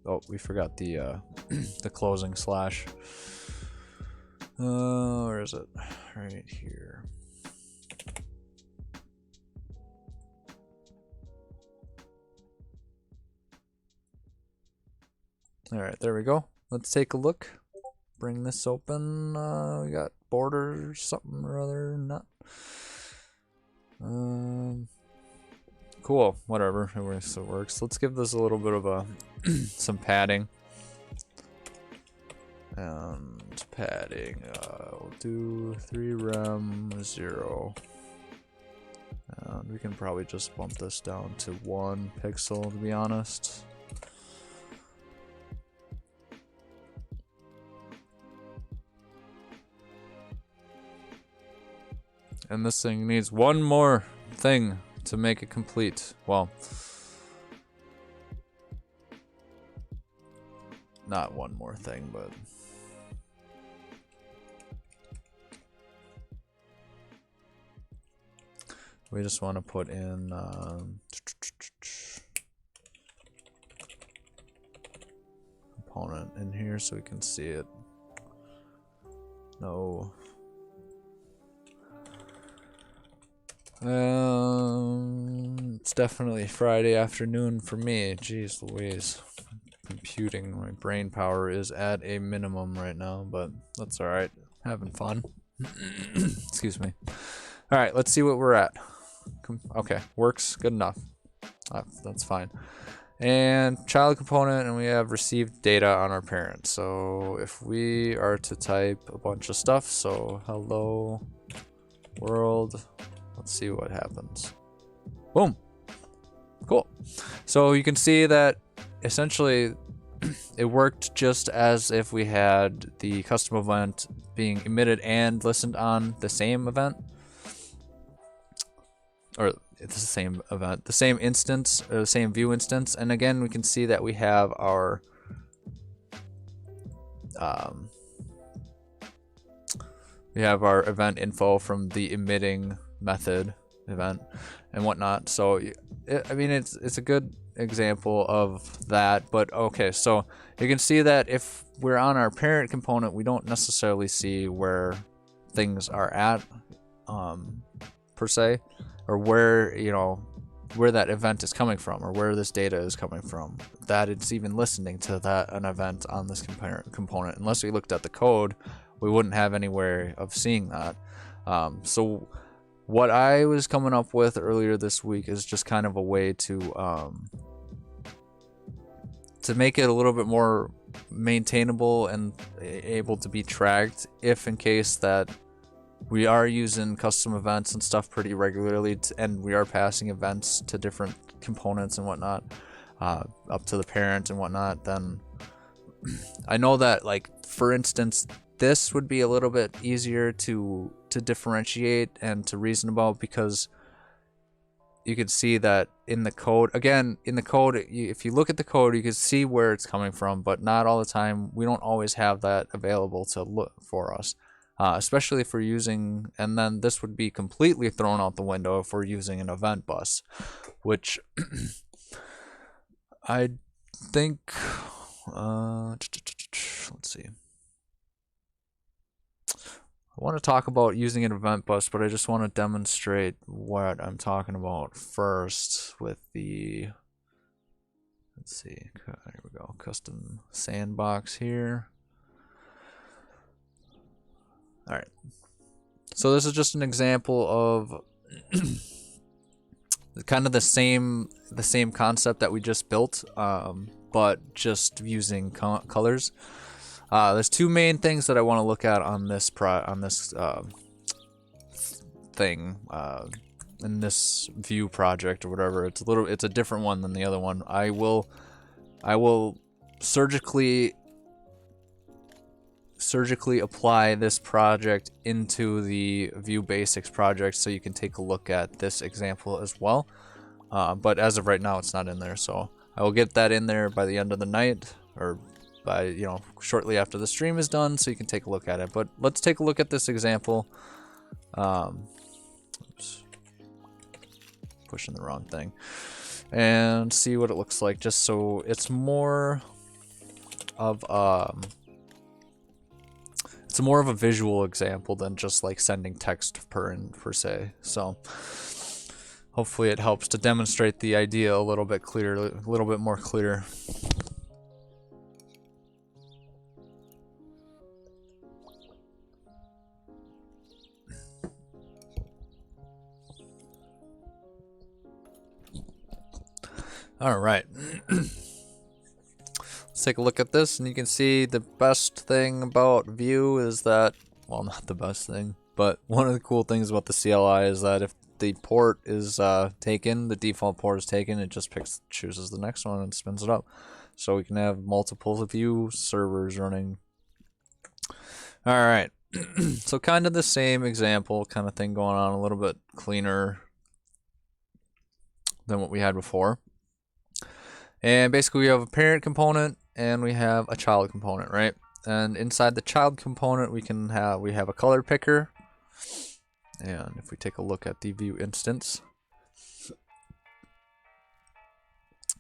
Speaker 1: Oh, we forgot the the closing slash. Where is it? Right here. All right, there we go. Let's take a look. Bring this open. We got border something or other. Not. Cool. Whatever. It works. Let's give this a little bit of a some padding. And padding. We'll do 3 rem 0. And we can probably just bump this down to 1 pixel, to be honest. And this thing needs one more thing to make it complete. Well, not one more thing, but we just want to put in component in here so we can see it. No. It's definitely Friday afternoon for me. Jeez Louise. Computing, my brain power is at a minimum right now, but that's alright. Having fun. Excuse me. Alright, let's see what we're at. Okay, works. Good enough. That's fine. And child component, and we have received data on our parent. So if we are to type a bunch of stuff, so hello world. Let's see what happens. Boom. Cool. So you can see that essentially it worked just as if we had the custom event being emitted and listened on the same event. Or it's the same event, the same instance, or the same Vue instance. And again, we can see that we have our event info from the emitting method event and whatnot. So I mean, it's a good example of that. But okay, so you can see that if we're on our parent component, we don't necessarily see where things are at per se, or where, you know, where that event is coming from, or where this data is coming from, that it's even listening to that an event on this component. Unless we looked at the code, we wouldn't have any way of seeing that. So what I was coming up with earlier this week is just kind of a way to make it a little bit more maintainable and able to be tracked, if in case that we are using custom events and stuff pretty regularly, and we are passing events to different components and whatnot, up to the parent and whatnot. Then I know that, like, for instance, this would be a little bit easier to differentiate and to reason about, because you can see that in the code, again, in the code, if you look at the code, you can see where it's coming from, but not all the time. We don't always have that available to look for us, especially if we're using, and then this would be completely thrown out the window if we're using an event bus, which I think, let's see. I want to talk about using an event bus, but I just want to demonstrate what I'm talking about first with the, let's see, here we go, custom sandbox here. All right. So this is just an example of kind of the same concept that we just built, but just using colors. There's two main things that I want to look at on this thing in this Vue project or whatever. It's a different one than the other one. I will surgically apply this project into the Vue Basics project so you can take a look at this example as well. But as of right now, it's not in there, so I will get that in there by the end of the night, or by, you know, shortly after the stream is done, so you can take a look at it. But let's take a look at this example. Oops, pushing the wrong thing, and see what it looks like, just so it's more of a visual example than just like sending text per se. So hopefully it helps to demonstrate the idea a little bit more clear. All right. Let's take a look at this, and you can see the best thing about Vue is that, well, not the best thing, but one of the cool things about the CLI is that if the port is taken, the default port is taken, it just chooses the next one and spins it up. So we can have multiple Vue servers running. All right. So kind of the same example kind of thing going on, a little bit cleaner than what we had before. And basically we have a parent component and we have a child component, right? And inside the child component we have a color picker. And if we take a look at the Vue instance,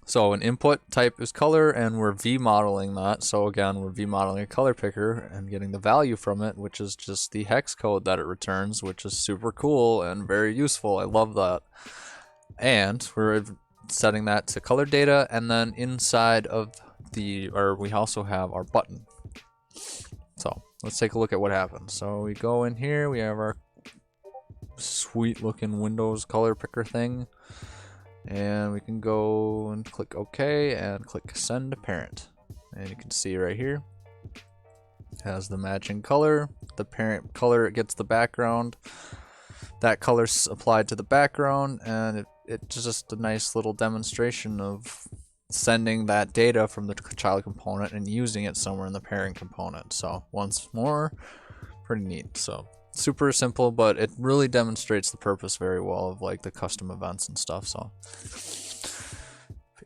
Speaker 1: so an input type is color, and we're v-modeling that. So again, we're v-modeling a color picker and getting the value from it, which is just the hex code that it returns, which is super cool and very useful. I love that. And we're setting that to color data, and then inside of we also have our button. So let's take a look at what happens. So we go in here, we have our sweet looking Windows color picker thing, and we can go and click OK and click send to parent, and you can see right here it has the matching color. The parent color gets the background, that color's applied to the background, and it's just a nice little demonstration of sending that data from the child component and using it somewhere in the parent component. So once more, pretty neat. So super simple, but it really demonstrates the purpose very well of like the custom events and stuff. So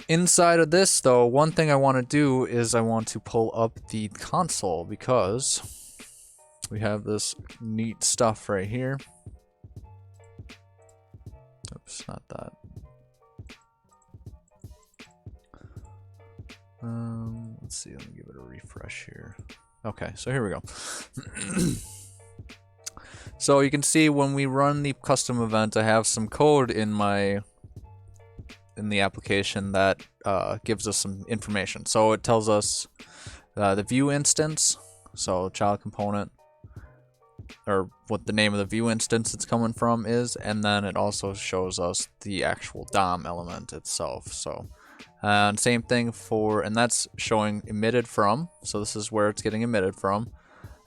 Speaker 1: inside of this though, one thing I want to do is I want to pull up the console, because we have this neat stuff right here. Oops, not that. Let's see, let me give it a refresh here. Okay, so here we go. So you can see when we run the custom event, I have some code in the application that gives us some information. So it tells us the Vue instance, so child component, or what the name of the Vue instance it's coming from is, and then it also shows us the actual DOM element itself. So and same thing and that's showing emitted from, so this is where it's getting emitted from.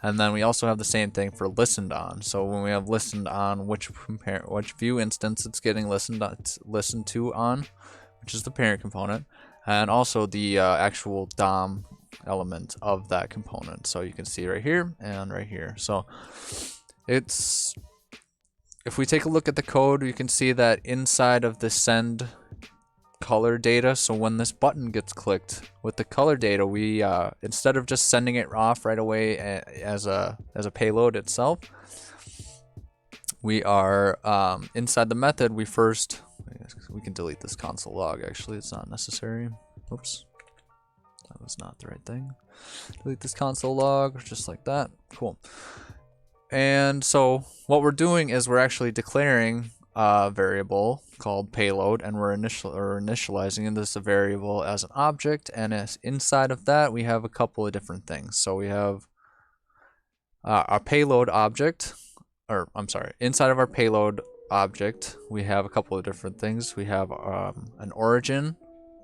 Speaker 1: And then we also have the same thing for listened on. So when we have listened on, which Vue instance it's getting listened to on, which is the parent component, and also the actual DOM element of that component. So you can see right here and right here. So it's if we take a look at the code, you can see that inside of the send color data, so when this button gets clicked with the color data, we instead of just sending it off right away as a payload itself, we are inside the method, we can delete this console log. Actually, it's not necessary. Oops, that was not the right thing. Delete this console log just like that. Cool. And so what we're doing is we're actually declaring a variable called payload, and we're initializing this variable as an object, and as inside of that we have a couple of different things. So we have our payload object, or I'm sorry, inside of our payload object we have a couple of different things. We have an origin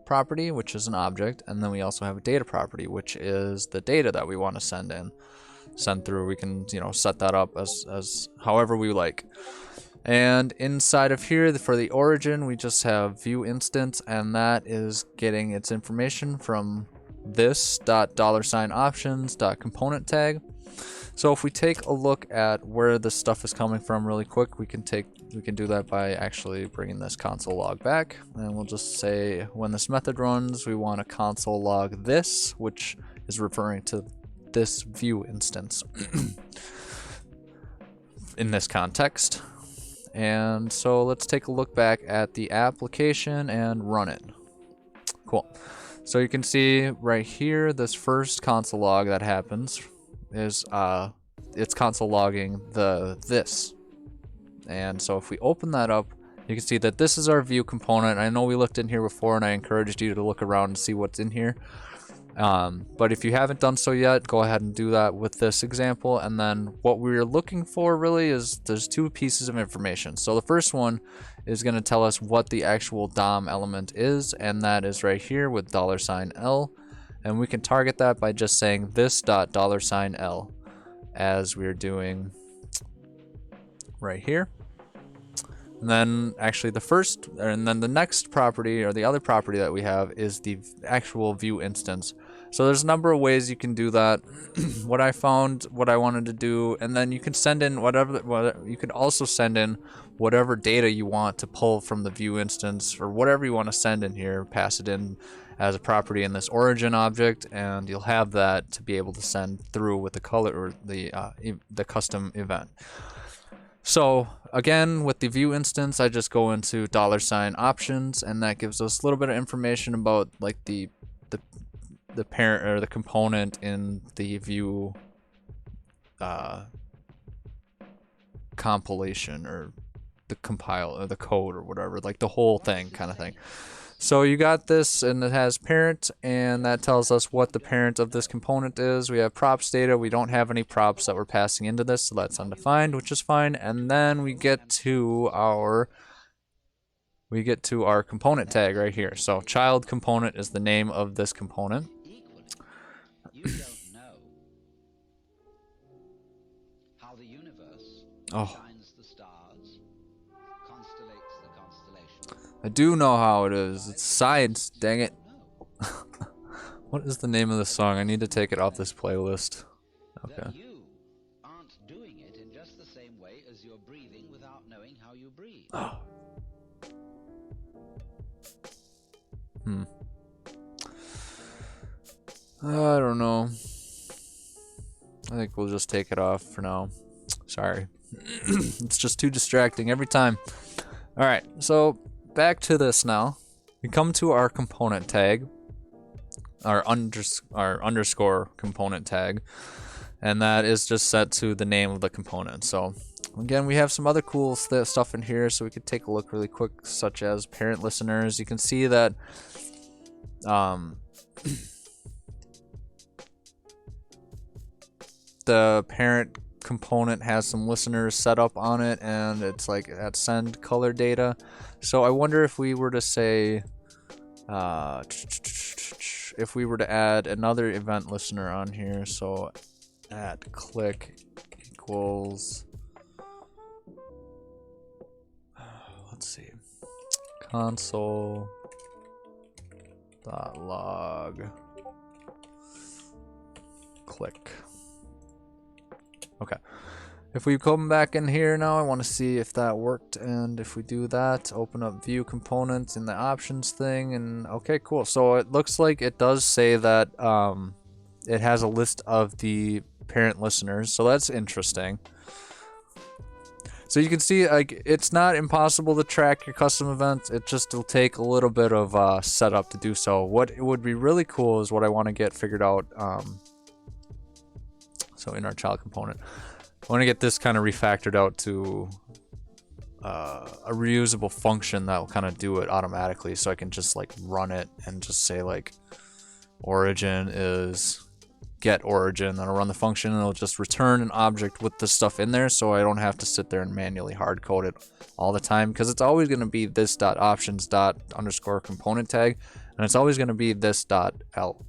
Speaker 1: property, which is an object, and then we also have a data property, which is the data that we want to send through. We can, you know, set that up as however we like. And inside of here, for the origin, we just have Vue instance, and that is getting its information from this $options.component tag. So if we take a look at where this stuff is coming from really quick, we can do that by actually bringing this console log back, and we'll just say when this method runs, we want to console log this, which is referring to this Vue instance in this context. And so let's take a look back at the application and run it. Cool. So you can see right here, this first console log that happens is it's console logging this. And so if we open that up, you can see that this is our Vue component. I know we looked in here before, and I encouraged you to look around and see what's in here. But if you haven't done so yet, go ahead and do that with this example. And then what we're looking for really is there's two pieces of information. So the first one is going to tell us what the actual DOM element is, and that is right here with $L. And we can target that by just saying this.$L as we're doing right here. And then actually the next property, or the other property that we have, is the actual Vue instance. So there's a number of ways you can do that. What I found, what I wanted to do, and then you can send in you could also send in whatever data you want to pull from the Vue instance, or whatever you want to send in here, pass it in as a property in this origin object, and you'll have that to be able to send through with the color, or the custom event. So again, with the Vue instance, I just go into $options, and that gives us a little bit of information about like the parent, or the component in the Vue compilation, or the compile, or the code, or whatever, like the whole thing kind of thing. So you got this, and it has parent, and that tells us what the parent of this component is. We have props data. We don't have any props that we're passing into this, so that's undefined, which is fine. And then we get to our component tag right here. So child component is the name of this component.
Speaker 3: You don't know how the universe shines the stars, constellates the constellations.
Speaker 1: I do know how it is. It's science, dang it. What is the name of the song? I need to take it off this playlist. Okay.
Speaker 3: That you aren't doing it in just the same way as you're breathing without knowing how you breathe.
Speaker 1: I don't know. I think we'll just take it off for now. Sorry. It's just too distracting every time. Alright, so back to this now. We come to our component tag, our underscore component tag, and that is just set to the name of the component. So again, we have some other cool stuff in here, so we could take a look really quick, such as parent listeners. You can see that the parent component has some listeners set up on it, and it's like at send color data. So I wonder if we were to say if we were to add another event listener on here, so at click equals, let's see, console dot log click. Okay. If we come back in here now, I want to see if that worked, and if we do that, open up Vue components in the options thing, and okay, cool. So it looks like it does say that it has a list of the parent listeners, so that's interesting. So you can see, like, it's not impossible to track your custom events. It just will take a little bit of setup to do so. What would be really cool is what I want to get figured out. So in our child component, I want to get this kind of refactored out to a reusable function that will kind of do it automatically. So I can just like run it and just say like origin is get origin, then I'll run the function and it'll just return an object with the stuff in there, so I don't have to sit there and manually hard code it all the time, because it's always going to be this dot options dot underscore component tag, and it's always going to be this dot L.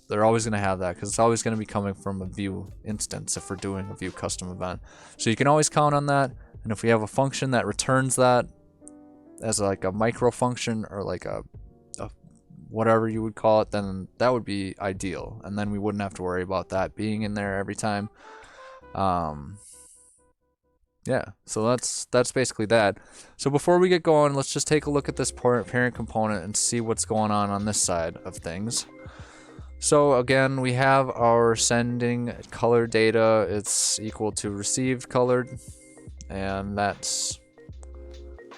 Speaker 1: They're always going to have that because it's always going to be coming from a Vue instance if we're doing a Vue custom event. So you can always count on that, and if we have a function that returns that as like a micro function or like a whatever you would call it, then that would be ideal, and then we wouldn't have to worry about that being in there every time. Yeah, so that's basically that. So before we get going, let's just take a look at this parent component and see what's going on this side of things. So again, we have our sending color data. It's equal to received colored, and that's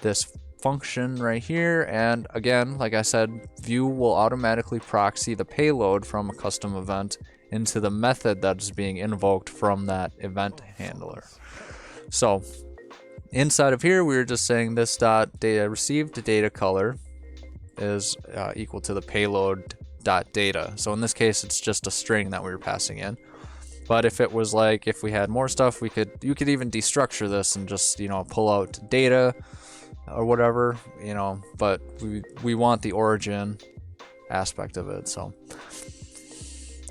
Speaker 1: this function right here. And again, like I said, Vue will automatically proxy the payload from a custom event into the method that is being invoked from that event handler. So inside of here, we're just saying this dot data received data color is equal to the payload dot data. So in this case, it's just a string that we were passing in. But if it was like, if we had more stuff, you could even destructure this and just, you know, pull out data or whatever, you know, but we want the origin aspect of it. So,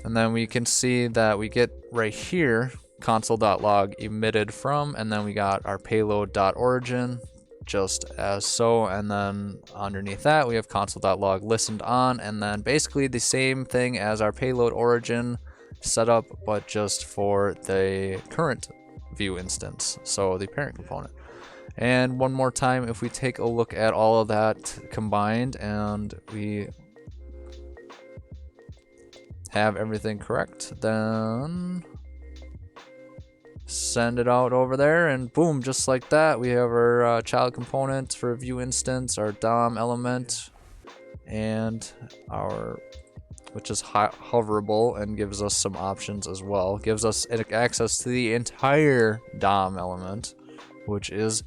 Speaker 1: and then we can see that we get right here console.log emitted from, and then we got our payload.origin just as so, and then underneath that we have console.log listened on, and then basically the same thing as our payload origin setup, but just for the current Vue instance, so the parent component. And one more time, if we take a look at all of that combined and we have everything correct, then send it out over there, and boom, just like that, we have our child component for a Vue instance, our DOM element, and our, which is hoverable and gives us some options as well. Gives us access to the entire DOM element, which is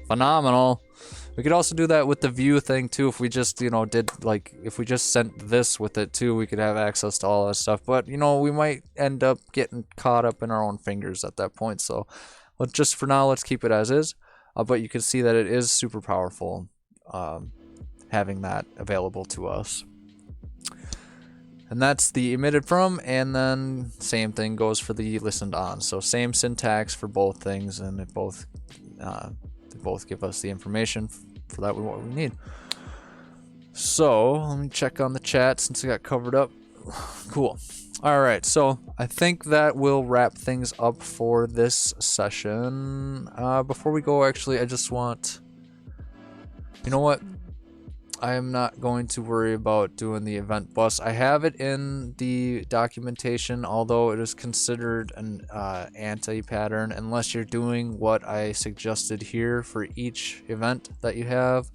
Speaker 1: phenomenal. We could also do that with the Vue thing too. If we just, you know, did like, if we just sent this with it too, we could have access to all that stuff. But, you know, we might end up getting caught up in our own fingers at that point. So let's just, for now, let's keep it as is. But you can see that it is super powerful having that available to us. And that's the emitted from, and then same thing goes for the listened on. So same syntax for both things, and it both give us the information for that what we need. So let me check on the chat since it got covered up. Cool. All right, so I think that will wrap things up for this session. Before we go, actually, I just want, you know what? I am not going to worry about doing the event bus. I have it in the documentation, although it is considered an anti-pattern unless you're doing what I suggested here for each event that you have.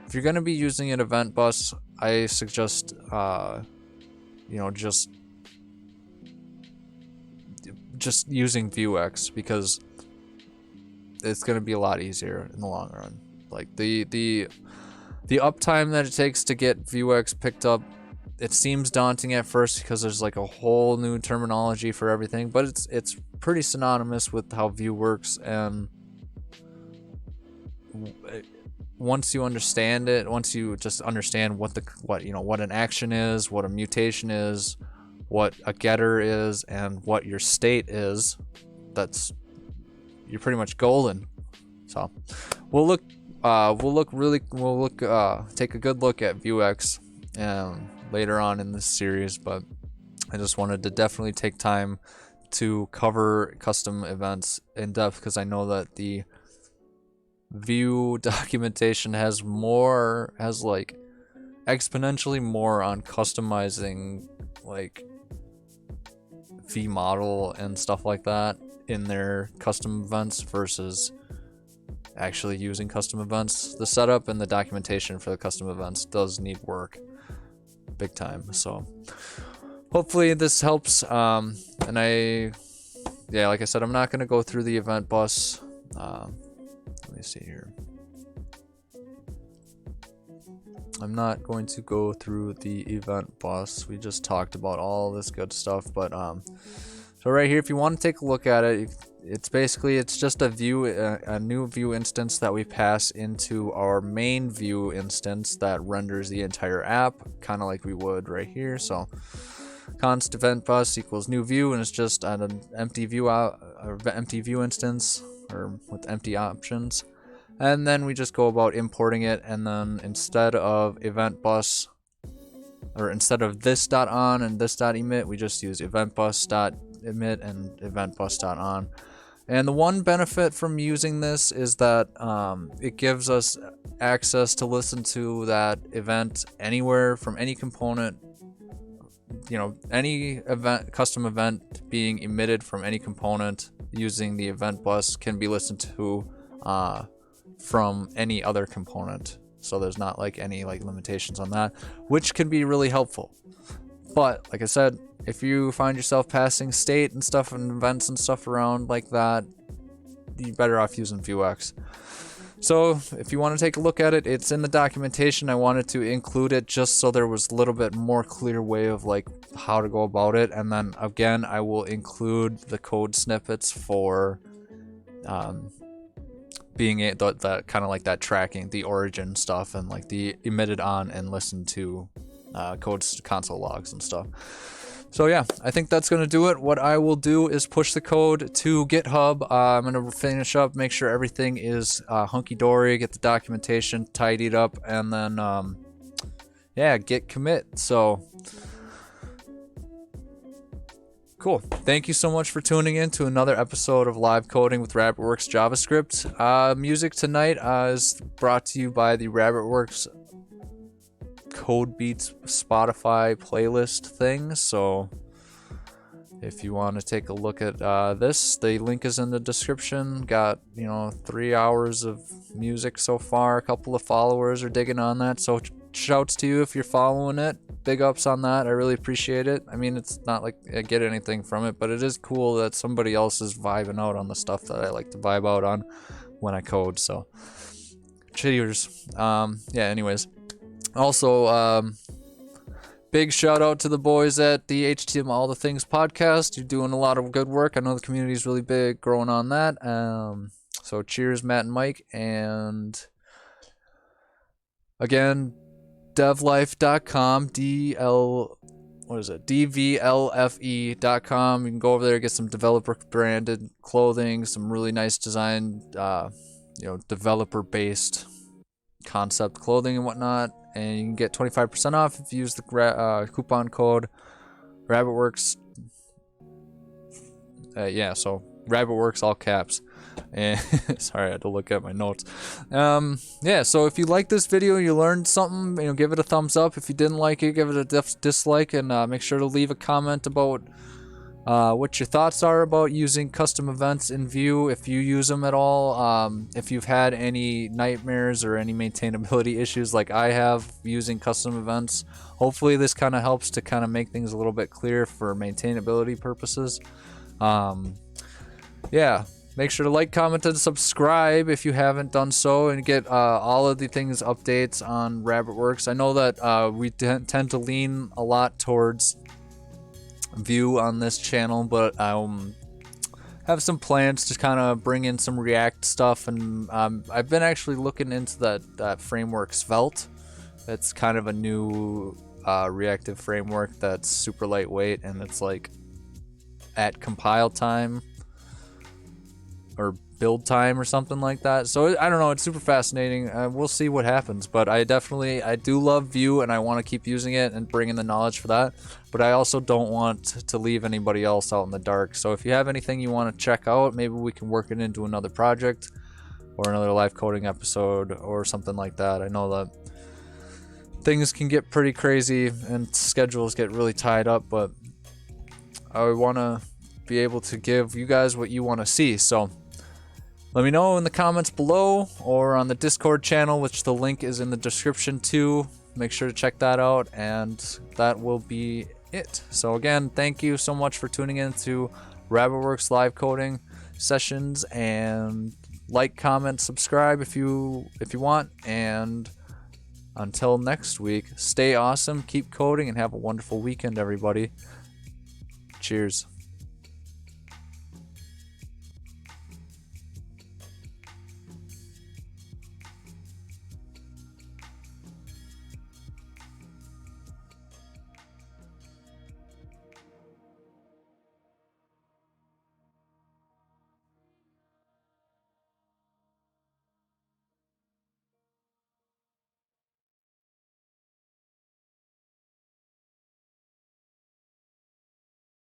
Speaker 1: If you're going to be using an event bus, I suggest, you know, just using Vuex, because it's going to be a lot easier in the long run. Like the uptime that it takes to get Vuex picked up, it seems daunting at first because there's like a whole new terminology for everything, but it's pretty synonymous with how Vue works, and once you understand it, once you just understand what you know, what an action is, what a mutation is, what a getter is, and what your state is, you're pretty much golden. So we'll take a good look at Vuex later on in this series, but I just wanted to definitely take time to cover custom events in depth, because I know that the Vue documentation has like exponentially more on customizing like V model and stuff like that in their custom events versus actually using custom events. The setup and the documentation for the custom events does need work big time. So hopefully this helps. And like I said, I'm not going to go through the event bus. Let me see here. I'm not going to go through the event bus. We just talked about all this good stuff, but so right here, if you want to take a look at it, it's just a new Vue instance that we pass into our main Vue instance that renders the entire app, kind of like we would right here. So const event bus equals new Vue, and it's just an empty Vue instance, or with empty options. And then we just go about importing it, and then instead of event bus, or instead of this.on and this.emit, we just use event bus.emit and event bus.on. And the one benefit from using this is that it gives us access to listen to that event anywhere from any component. You know, any custom event being emitted from any component using the event bus can be listened to from any other component. So there's not like any like limitations on that, which can be really helpful. But like I said, if you find yourself passing state and stuff and events and stuff around like that, you're better off using Vuex. So if you want to take a look at it, it's in the documentation. I wanted to include it just so there was a little bit more clear way of like how to go about it. And then again, I will include the code snippets for being that kind of like that tracking, the origin stuff, and like the emitted on and listened to code console logs and stuff. So yeah, I think that's going to do it. What I will do is push the code to GitHub. I'm going to finish up, make sure everything is hunky-dory, get the documentation tidied up, and then yeah, git commit. So cool. Thank you so much for tuning in to another episode of Live Coding with RabbitWerks JavaScript. Music tonight is brought to you by the RabbitWerks Code Beats Spotify playlist thing. So if you want to take a look at this, the link is in the description. Got 3 hours of music so far. A couple of followers are digging on that, so shouts to you if you're following it. Big ups on that. I really appreciate it. I mean, it's not like I get anything from it, but it is cool that somebody else is vibing out on the stuff that I like to vibe out on when I code. So cheers. Anyways, also big shout out to the boys at the HTML All the Things podcast. You're doing a lot of good work. I know the community is really big, growing on that. So cheers, Matt and Mike. And again, devlife.com, DVLFE.com. You can go over there, get some developer branded clothing, some really nice design, developer based concept clothing and whatnot. And you can get 25% off if you use the coupon code RabbitWerks. So RabbitWerks, all caps. And sorry, I had to look at my notes. So if you like this video, you learned something, give it a thumbs up. If you didn't like it, give it a dislike, and make sure to leave a comment about what your thoughts are about using custom events in Vue, if you use them at all, if you've had any nightmares or any maintainability issues like I have using custom events. Hopefully this kind of helps to kind of make things a little bit clearer for maintainability purposes. Make sure to like, comment, and subscribe if you haven't done so, and get all of the things updates on RabbitWerks. I know that we tend to lean a lot towards Vue on this channel, but I have some plans to kind of bring in some React stuff, and I've been actually looking into that framework Svelte. It's kind of a new reactive framework that's super lightweight, and it's like at compile time, or build time or something like that. So I don't know, it's super fascinating. We'll see what happens, but I do love Vue, and I want to keep using it and bringing the knowledge for that, but I also don't want to leave anybody else out in the dark. So if you have anything you want to check out, maybe we can work it into another project or another live coding episode or something like that. I know that things can get pretty crazy and schedules get really tied up, but I want to be able to give you guys what you want to see. So let me know in the comments below or on the Discord channel, which the link is in the description too. Make sure to check that out, and that will be it. So again, thank you so much for tuning in to RabbitWerks live coding sessions, and like, comment, subscribe if you want, and until next week, stay awesome, keep coding, and have a wonderful weekend, everybody. Cheers.